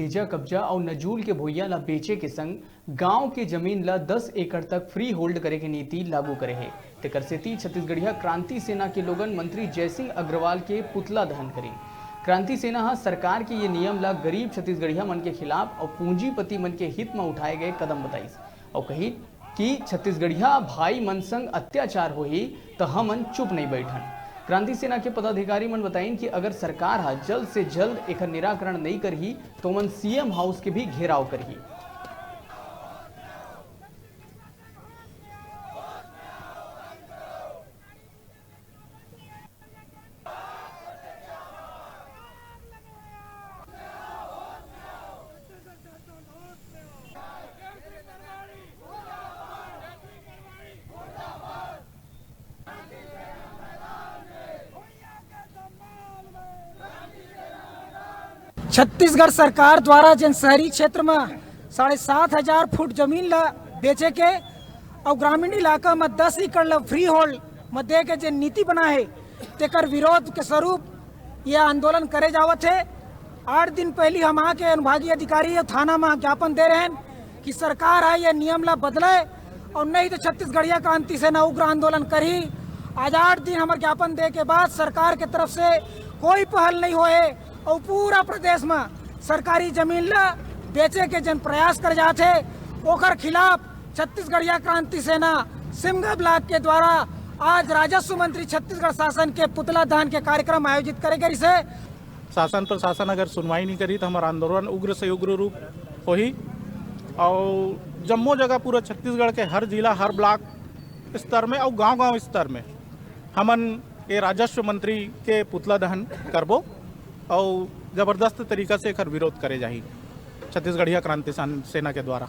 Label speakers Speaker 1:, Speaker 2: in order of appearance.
Speaker 1: भेजा कब्जा और नजूल के भुइया ला बेचे के संग गांव के जमीन ला 10 एकड़ तक फ्री होल्ड करे की नीति लागू करे है। तेकर सेती छत्तीसगढ़िया क्रांति सेना के लोगन मंत्री जयसिंह अग्रवाल के पुतला दहन करी। क्रांति सेना हा सरकार के ये नियम ला गरीब छत्तीसगढ़िया मन के खिलाफ और पूंजीपति मन के हित में उठाए गए कदम बताइस और कही कि छत्तीसगढ़िया भाई मन संग अत्याचार होही तो हमन चुप नहीं बैठन। क्रांति सेना के पदाधिकारी मन बताइन कि अगर सरकार हा जल्द से जल्द एक निराकरण नहीं करही तो मन सीएम हाउस के भी घेराव करही।
Speaker 2: छत्तीसगढ़ सरकार द्वारा जिन शहरी क्षेत्र में 7,500 फुट जमीन ला बेचे के और ग्रामीण इलाका में 10 एकड़ ला फ्री होल्ड में दे के जो नीति बना है तेकर विरोध के स्वरूप यह आंदोलन करे जावत है। 8 दिन पहले हम आके अनुभागीय अधिकारी थाना में ज्ञापन दे रहे हैं कि सरकार है यह नियम ला बदले और नहीं तो छत्तीसगढ़िया क्रांति सेना उग्र आंदोलन करी। आज 8 दिन हमारे ज्ञापन दे के बाद सरकार के तरफ से कोई पहल नहीं हुए और पूरा प्रदेश में सरकारी जमीन ला बेचे के जन प्रयास कर जाते ओकर खिलाफ छत्तीसगढ़िया क्रांति सेना सिमगा ब्लॉक के द्वारा आज राजस्व मंत्री छत्तीसगढ़ शासन के पुतला दहन के कार्यक्रम आयोजित करे गए। से
Speaker 3: शासन प्रशासन अगर सुनवाई नहीं करी तो हमारा आंदोलन उग्र से उग्र रूप होही और जम्मो जगह पूरा छत्तीसगढ़ के हर जिला हर ब्लॉक स्तर में और गांव-गांव स्तर में हमन ये राजस्व मंत्री के पुतला दहन करबो और जबरदस्त तरीका से एकर विरोध करे जाही छत्तीसगढ़िया क्रांति सेना के द्वारा।